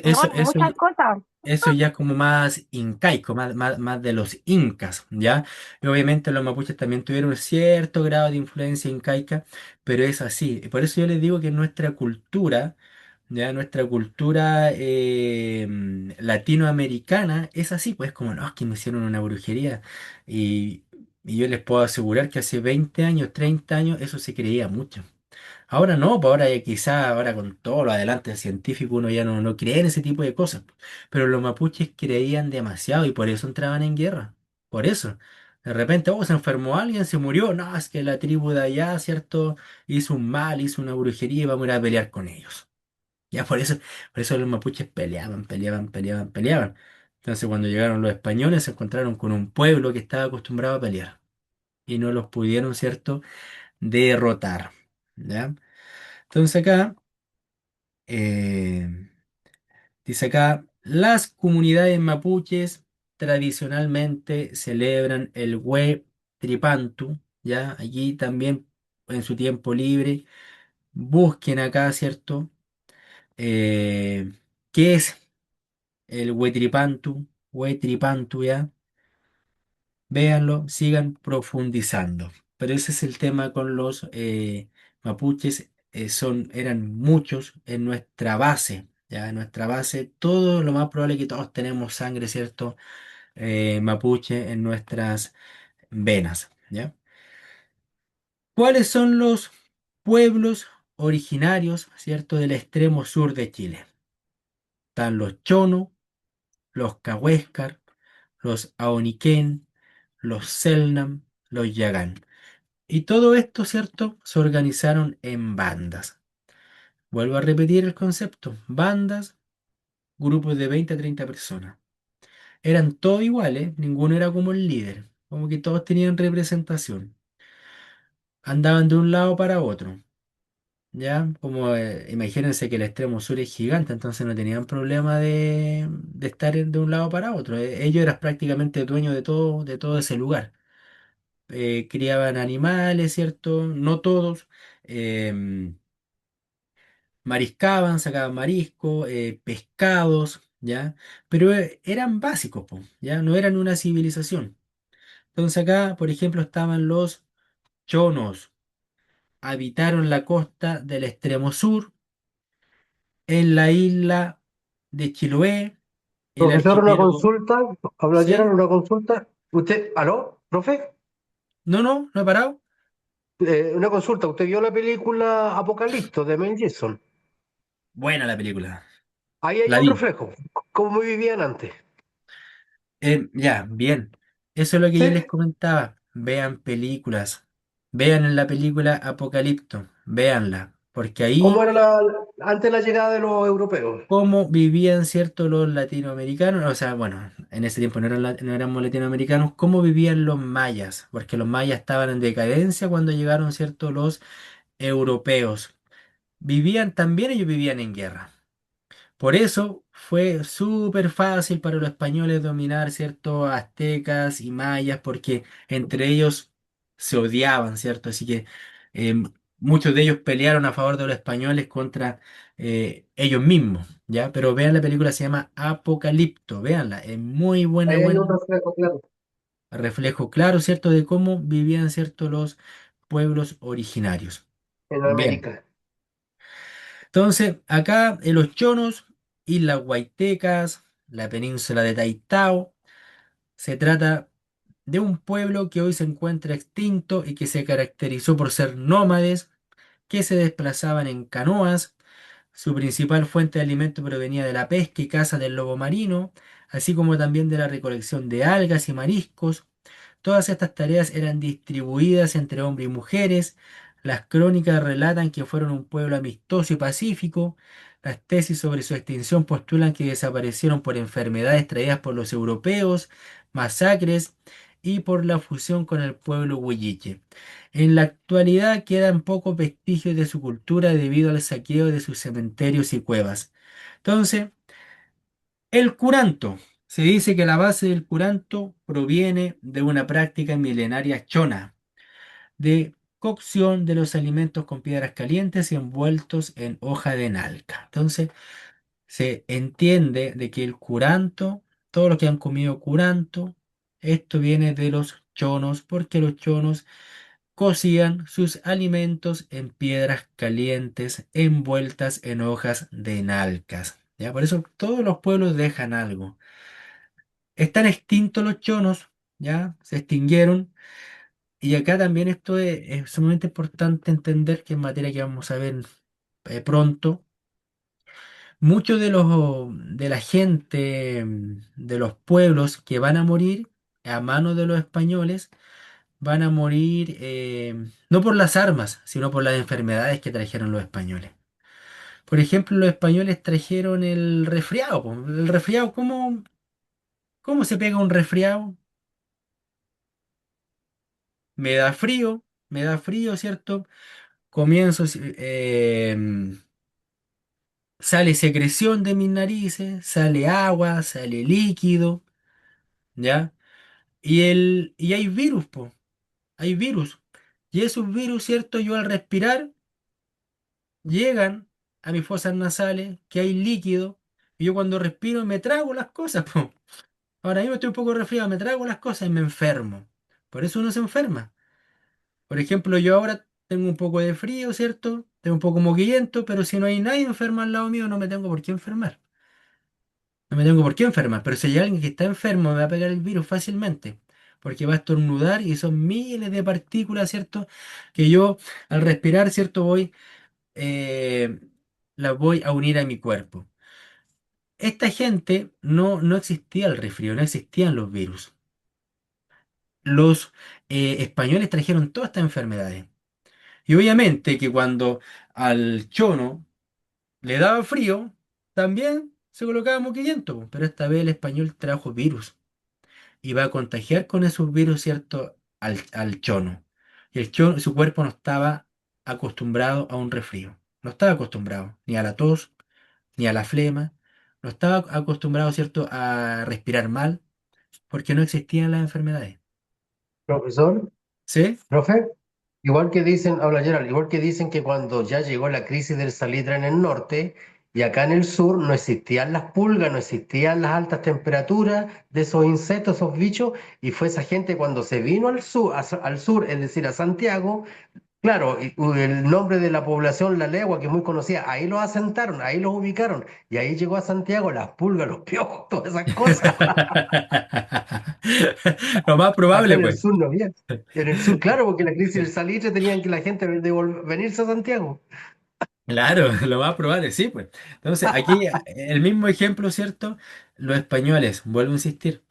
No, Eso, muchas cosas. eso ya es como más incaico, más de los incas, ¿ya? Y obviamente los mapuches también tuvieron un cierto grado de influencia incaica, pero es así. Y por eso yo les digo que nuestra cultura, ¿ya? Nuestra cultura latinoamericana es así, pues como, no, es que me hicieron una brujería. Y, y yo les puedo asegurar que hace 20 años, 30 años, eso se creía mucho. Ahora no, pues ahora ya quizá ahora con todo lo adelante científico uno ya no cree en ese tipo de cosas. Pero los mapuches creían demasiado y por eso entraban en guerra. Por eso. De repente, oh, se enfermó alguien, se murió. No, es que la tribu de allá, ¿cierto? Hizo un mal, hizo una brujería y vamos a ir a pelear con ellos. Ya por eso los mapuches peleaban, peleaban, peleaban, peleaban. Entonces cuando llegaron los españoles se encontraron con un pueblo que estaba acostumbrado a pelear y no los pudieron, ¿cierto?, derrotar. ¿Ya? Entonces acá, eh, dice acá, las comunidades mapuches tradicionalmente celebran el Tripantu, ¿ya? Allí también en su tiempo libre busquen acá, ¿cierto? Eh, ¿Qué es el Huetripantu? Huetripantu, ¿ya? Véanlo, sigan profundizando. Pero ese es el tema con los mapuches, eran muchos en nuestra base, ya en nuestra base, todo lo más probable es que todos tenemos sangre, ¿cierto? Mapuche en nuestras venas, ¿ya? ¿Cuáles son los pueblos originarios, ¿cierto?, del extremo sur de Chile? Están los Chono, los Cahuéscar, los Aoniquén, los Selknam, los Yagán. Y todo esto, ¿cierto?, se organizaron en bandas. Vuelvo a repetir el concepto. Bandas, grupos de 20 a 30 personas. Eran todos iguales, ninguno era como el líder. Como que todos tenían representación. Andaban de un lado para otro. ¿Ya? Como imagínense que el extremo sur es gigante, entonces no tenían problema de estar de un lado para otro. Ellos eran prácticamente dueños de todo ese lugar. Criaban animales, ¿cierto? No todos. em, Mariscaban, sacaban marisco, pescados, ¿ya? Pero eran básicos, po, ¿ya? No eran una civilización. Entonces acá, por ejemplo, estaban los chonos. Habitaron la costa del extremo sur, en la isla de Chiloé, el Profesor, una archipiélago. consulta, habla Gerald, ¿Sí? una consulta. Usted, ¿aló, profe? No, no, no he parado. Una consulta, ¿usted vio la película Apocalipto de Mel Gibson? Buena la película. Ahí hay La un vi. reflejo, cómo vivían antes. Ya, bien. Eso es lo que ¿Sí? yo les comentaba. Vean películas. Vean en la película Apocalipto. Véanla. Porque ¿Cómo ahí era antes de la llegada de los europeos? cómo vivían, ¿cierto? Los latinoamericanos. O sea, bueno, en ese tiempo no éramos latinoamericanos. Cómo vivían los mayas. Porque los mayas estaban en decadencia cuando llegaron, ¿cierto? Los europeos. Vivían también, ellos vivían en guerra. Por eso fue súper fácil para los españoles dominar, ¿cierto? Aztecas y mayas, porque entre ellos se odiaban, ¿cierto? Así que eh, muchos de ellos pelearon a favor de los españoles contra ellos mismos, ¿ya? Pero vean la película, se llama Apocalipto, véanla, es muy buena, Ahí hay un buena, reflejo, claro, reflejo claro, ¿cierto? De cómo vivían, ¿cierto? Los pueblos originarios. en Bien. América. Entonces, acá en los Chonos, Islas Guaitecas, la península de Taitao, se trata de un pueblo que hoy se encuentra extinto y que se caracterizó por ser nómades, que se desplazaban en canoas. Su principal fuente de alimento provenía de la pesca y caza del lobo marino, así como también de la recolección de algas y mariscos. Todas estas tareas eran distribuidas entre hombres y mujeres. Las crónicas relatan que fueron un pueblo amistoso y pacífico. Las tesis sobre su extinción postulan que desaparecieron por enfermedades traídas por los europeos, masacres y por la fusión con el pueblo huilliche. En la actualidad quedan pocos vestigios de su cultura debido al saqueo de sus cementerios y cuevas. Entonces, el curanto. Se dice que la base del curanto proviene de una práctica milenaria chona, de cocción de los alimentos con piedras calientes y envueltos en hoja de nalca. Entonces, se entiende de que el curanto, todos los que han comido curanto, esto viene de los chonos, porque los chonos cocían sus alimentos en piedras calientes envueltas en hojas de nalcas. ¿Ya? Por eso todos los pueblos dejan algo. Están extintos los chonos, ¿ya? Se extinguieron. Y acá también esto es sumamente importante entender que en materia que vamos a ver pronto, muchos de la gente de los pueblos que van a morir a manos de los españoles, van a morir no por las armas, sino por las enfermedades que trajeron los españoles. Por ejemplo, los españoles trajeron el resfriado, po. El resfriado, ¿cómo se pega un resfriado? Me da frío, ¿cierto? Comienzo, sale secreción de mis narices, sale agua, sale líquido, ¿ya? Y hay virus, po, hay virus. Y esos virus, ¿cierto? Yo al respirar llegan a mis fosas nasales, que hay líquido, y yo cuando respiro me trago las cosas, po. Ahora mismo estoy un poco resfriado, me trago las cosas y me enfermo. Por eso uno se enferma. Por ejemplo, yo ahora tengo un poco de frío, ¿cierto? Tengo un poco moquillento, pero si no hay nadie enfermo al lado mío, no me tengo por qué enfermar. No me tengo por qué enfermar, pero si hay alguien que está enfermo, me va a pegar el virus fácilmente, porque va a estornudar y son miles de partículas, ¿cierto? Que yo al respirar, ¿cierto? Eh, las voy a unir a mi cuerpo. Esta gente no existía el resfrío, no existían los virus. Los españoles trajeron todas estas enfermedades. Y obviamente que cuando al chono le daba frío, también se colocaba moquillento, po, pero esta vez el español trajo virus y va a contagiar con esos virus, ¿cierto? Al chono. Y el chono, su cuerpo no estaba acostumbrado a un resfrío. No estaba acostumbrado ni a la tos, ni a la flema. No estaba acostumbrado, ¿cierto?, a respirar mal, porque no existían las enfermedades. Profesor, ¿Sí? profe, igual que dicen, habla Gerald, igual que dicen que cuando ya llegó la crisis del salitre en el norte, Y acá en el sur no existían las pulgas, no existían las altas temperaturas de esos insectos, esos bichos, y fue esa gente cuando se vino al sur, es decir, a Santiago. Claro, el nombre de la población, La Legua, que es muy conocida, ahí los asentaron, ahí los ubicaron, y ahí llegó a Santiago las pulgas, los piojos, todas esas cosas. Lo más Acá probable, en el pues. sur no había. En el sur, claro, porque la crisis del salitre tenían que la gente venirse a Santiago. Claro, lo más probable, sí, pues. Entonces, aquí el mismo ejemplo, ¿cierto? Los españoles, vuelvo a insistir,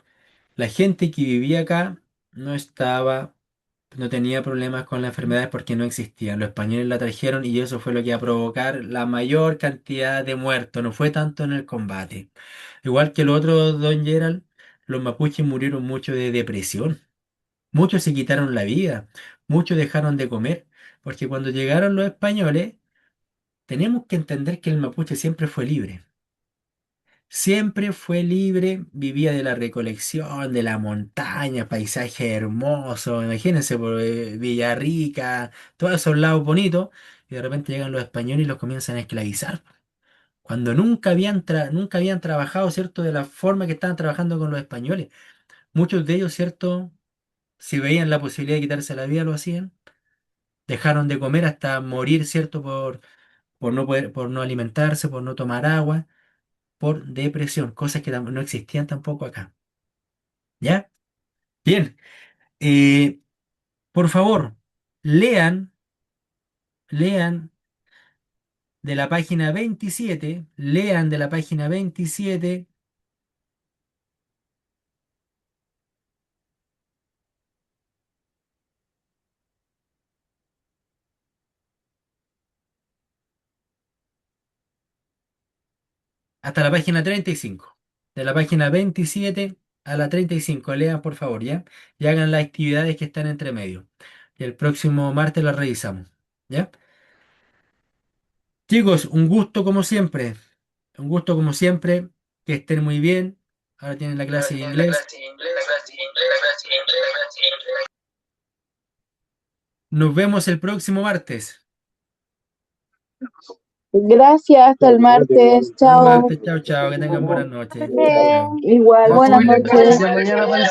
la gente que vivía acá no tenía problemas con las enfermedades porque no existían. Los españoles la trajeron y eso fue lo que iba a provocar la mayor cantidad de muertos. No fue tanto en el combate. Igual que el otro, don Gerald, los mapuches murieron mucho de depresión. Muchos se quitaron la vida, muchos dejaron de comer, porque cuando llegaron los españoles, tenemos que entender que el mapuche siempre fue libre. Siempre fue libre, vivía de la recolección, de la montaña, paisaje hermoso, imagínense por Villarrica, todos esos lados bonitos, y de repente llegan los españoles y los comienzan a esclavizar, cuando nunca habían trabajado, ¿cierto?, de la forma que estaban trabajando con los españoles. Muchos de ellos, ¿cierto?, si veían la posibilidad de quitarse la vida, lo hacían, dejaron de comer hasta morir, ¿cierto?, por no alimentarse, por no tomar agua, por depresión, cosas que no existían tampoco acá. ¿Ya? Bien. eh, por favor, lean, lean de la página 27, lean de la página 27 hasta la página 35. De la página 27 a la 35, lean por favor, ¿ya? Y hagan las actividades que están entre medio. Y el próximo martes las revisamos, ¿ya? Chicos, un gusto como siempre. Un gusto como siempre. Que estén muy bien. Ahora tienen la clase de inglés. Nos vemos el próximo martes. Gracias, hasta el martes. Hasta el Chao. martes. Chao, chao. Que tengan buenas noches. Chao, Porque chao. Igual, ¿Ah? buenas noches. Ya mañana para el